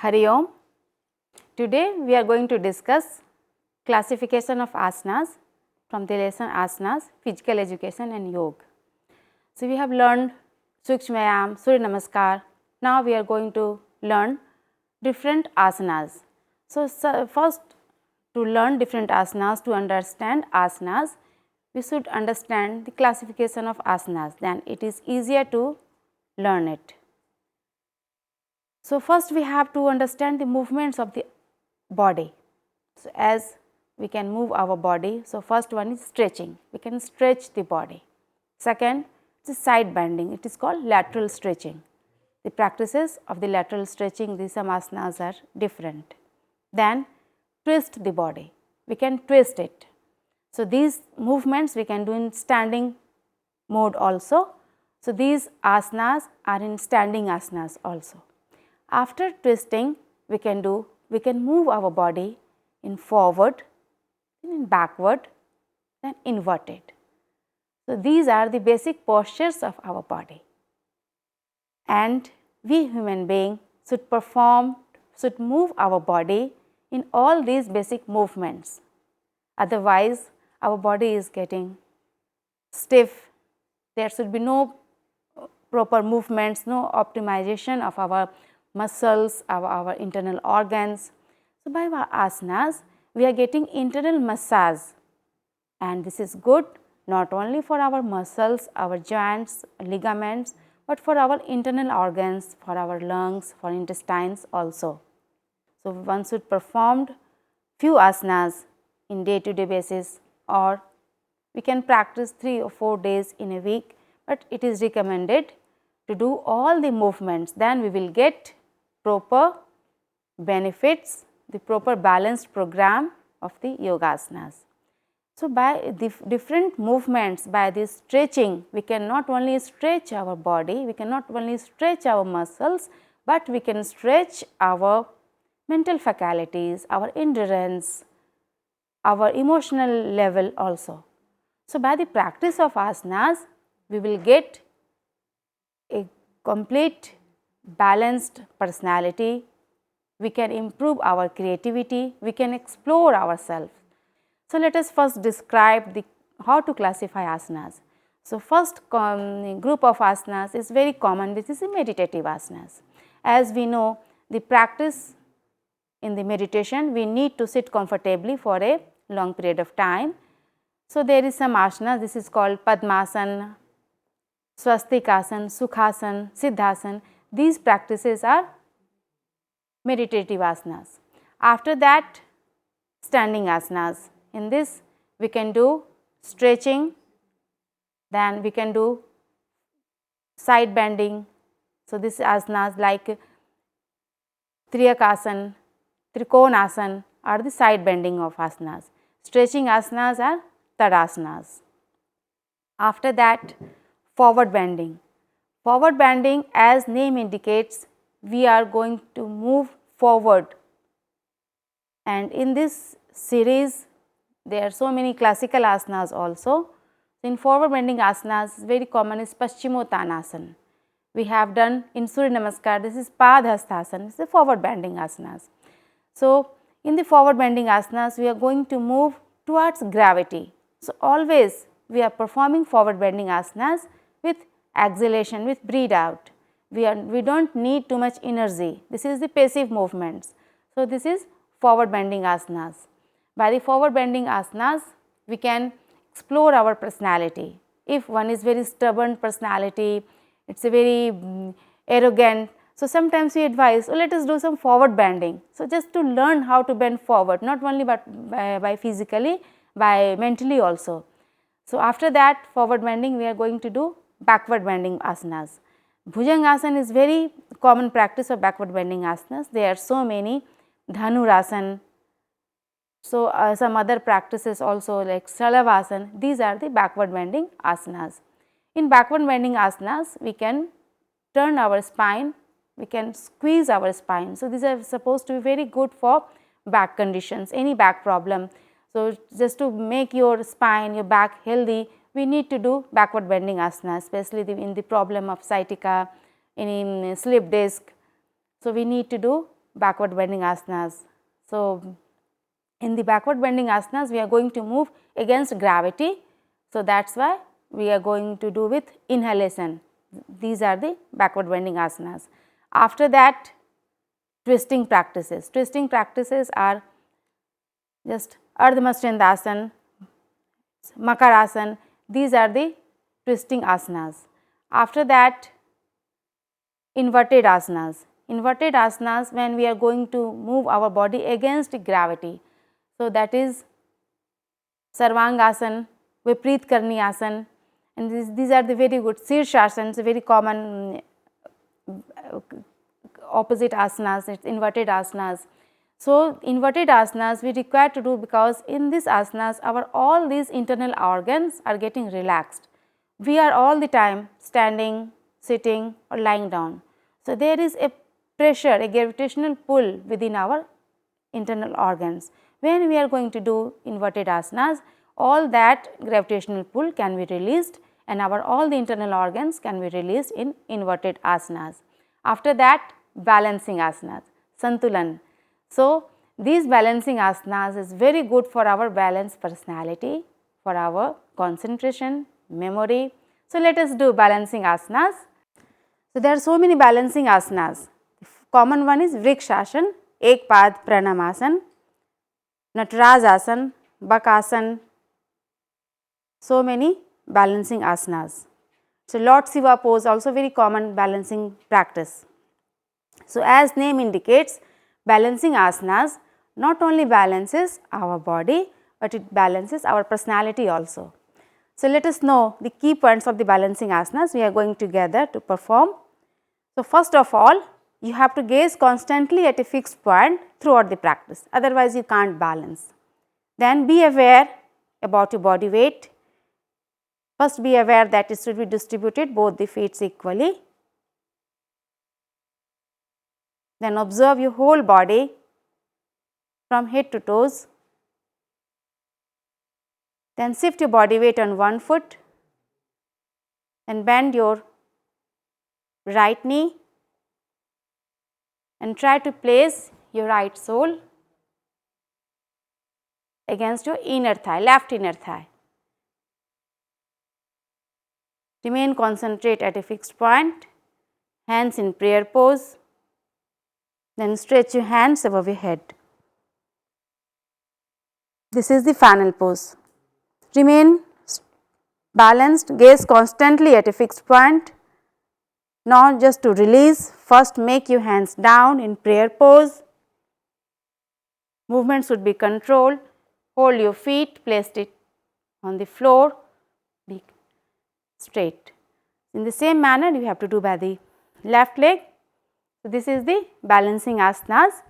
Hari Om. Today we are going to discuss classification of asanas from the lesson Asanas, Physical Education and Yoga. So, we have learned Sukshmayam, Surya Namaskar. Now, we are going to learn different asanas. So, first to learn different asanas, to understand asanas, we should understand the classification of asanas, then it is easier to learn it. So, first we have to understand the movements of the body. So, as we can move our body. So, first one is stretching, we can stretch the body. Second is side bending, it is called lateral stretching. The practices of the lateral stretching, these some asanas are different. Then twist the body, we can twist it. So, these movements we can do in standing mode also. So, these asanas are in standing asanas also. After twisting, we can move our body in forward, in backward, then inverted. So, these are the basic postures of our body, and we human being should move our body in all these basic movements. Otherwise, our body is getting stiff, there should be no proper movements, no optimization of our muscles, our internal organs. So, by our asanas, we are getting internal massage, and this is good not only for our muscles, our joints, ligaments, but for our internal organs, for our lungs, for intestines also. So, one should perform few asanas in day-to-day basis, or we can practice 3 or 4 days in a week, but it is recommended to do all the movements, then we will get proper benefits, the proper balanced program of the yoga asanas. So, by the different movements, by this stretching, we can not only stretch our body, we can not only stretch our muscles, but we can stretch our mental faculties, our endurance, our emotional level also. So, by the practice of asanas, we will get a complete balanced personality, we can improve our creativity, we can explore ourselves. So, let us first describe how to classify asanas. So, first group of asanas is very common, which is the meditative asanas. As we know, the practice in the meditation, we need to sit comfortably for a long period of time. So, there is some asana, this is called Padmasana, Swastikasana, Sukhasana, Siddhasana. These practices are meditative asanas. After that, standing asanas. In this, we can do stretching, then we can do side bending. So, this asanas like Triyakasana, Trikonasana are the side bending of asanas. Stretching asanas are Tadasanas. After that, forward bending. Forward bending, as name indicates, we are going to move forward, and in this series there are so many classical asanas also. In forward bending asanas, very common is Paschimottanasana. We have done in Surya Namaskar, this is Padhasthasana, this is a forward bending asanas. So, in the forward bending asanas, we are going to move towards gravity. So, always we are performing forward bending asanas with exhalation, with breathe out. We do not need too much energy, this is the passive movements. So, this is forward bending asanas. By the forward bending asanas, we can explore our personality. If one is very stubborn personality, it is a very arrogant, so sometimes we advise, let us do some forward bending. So, just to learn how to bend forward, not only by physically, by mentally also. So, after that forward bending, we are going to do backward bending asanas. Bhujangasana is very common practice of backward bending asanas. There are so many, Dhanurasana. So, some other practices also like Salavasana, these are the backward bending asanas. In backward bending asanas, we can turn our spine, we can squeeze our spine. So, these are supposed to be very good for back conditions, any back problem. So, just to make your spine, your back healthy, we need to do backward bending asana, especially in the problem of sciatica, in slip disc. So, we need to do backward bending asanas. So, in the backward bending asanas, we are going to move against gravity. So, that is why we are going to do with inhalation. These are the backward bending asanas. After that, twisting practices. Twisting practices are just Ardha Matsyendrasana, Makarasana. These are the twisting asanas. After that, inverted asanas. Inverted asanas, when we are going to move our body against gravity. So, that is Sarvangasana, Vipreet Karni asana, and these are the very good Shirshasana, very common opposite asanas, it is inverted asanas. So, inverted asanas we require to do because in this asanas our all these internal organs are getting relaxed. We are all the time standing, sitting or lying down. So, there is a pressure, a gravitational pull within our internal organs. When we are going to do inverted asanas, all that gravitational pull can be released and our all the internal organs can be released in inverted asanas. After that, balancing asanas, santulan. So, these balancing asanas is very good for our balanced personality, for our concentration, memory. So, let us do balancing asanas. So, there are so many balancing asanas. The common one is Vrikshasana, Ekpad Pranamasana, Natarajasana, Bakasana, so many balancing asanas. So, Lord Shiva pose also very common balancing practice. So, as name indicates, balancing asanas not only balances our body, but it balances our personality also. So, let us know the key points of the balancing asanas we are going together to perform. So, first of all, you have to gaze constantly at a fixed point throughout the practice, otherwise you can't balance. Then be aware about your body weight. First be aware that it should be distributed both the feet equally. Then observe your whole body from head to toes. Then shift your body weight on one foot. Then bend your right knee and try to place your right sole against your inner thigh, left inner thigh. Remain concentrate at a fixed point, hands in prayer pose. Then stretch your hands above your head. This is the funnel pose. Remain balanced, gaze constantly at a fixed point. Now, just to release, first make your hands down in prayer pose. Movement should be controlled. Hold your feet, place it on the floor, be straight. In the same manner, you have to do by the left leg. So, this is the balancing asanas,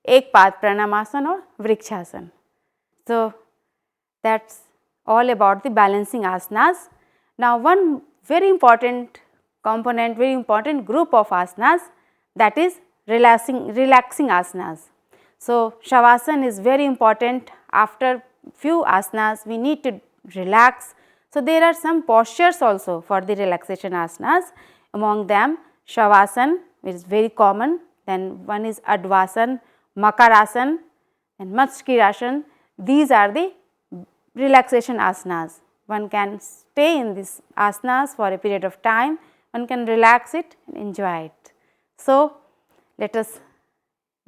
Ekpad Pranamasana or Vrikshasana. So, that is all about the balancing asanas. Now, one very important component, very important group of asanas, that is relaxing asanas. So, Shavasana is very important. After few asanas, we need to relax. So, there are some postures also for the relaxation asanas. Among them, Shavasana is very common. Then one is Advasana, Makarasana and Matskirasana. These are the relaxation asanas. One can stay in these asanas for a period of time. One can relax it and enjoy it. So, let us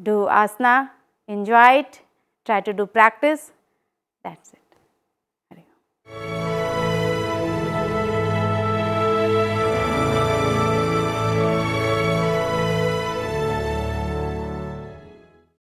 do asana, enjoy it, try to do practice. That is it.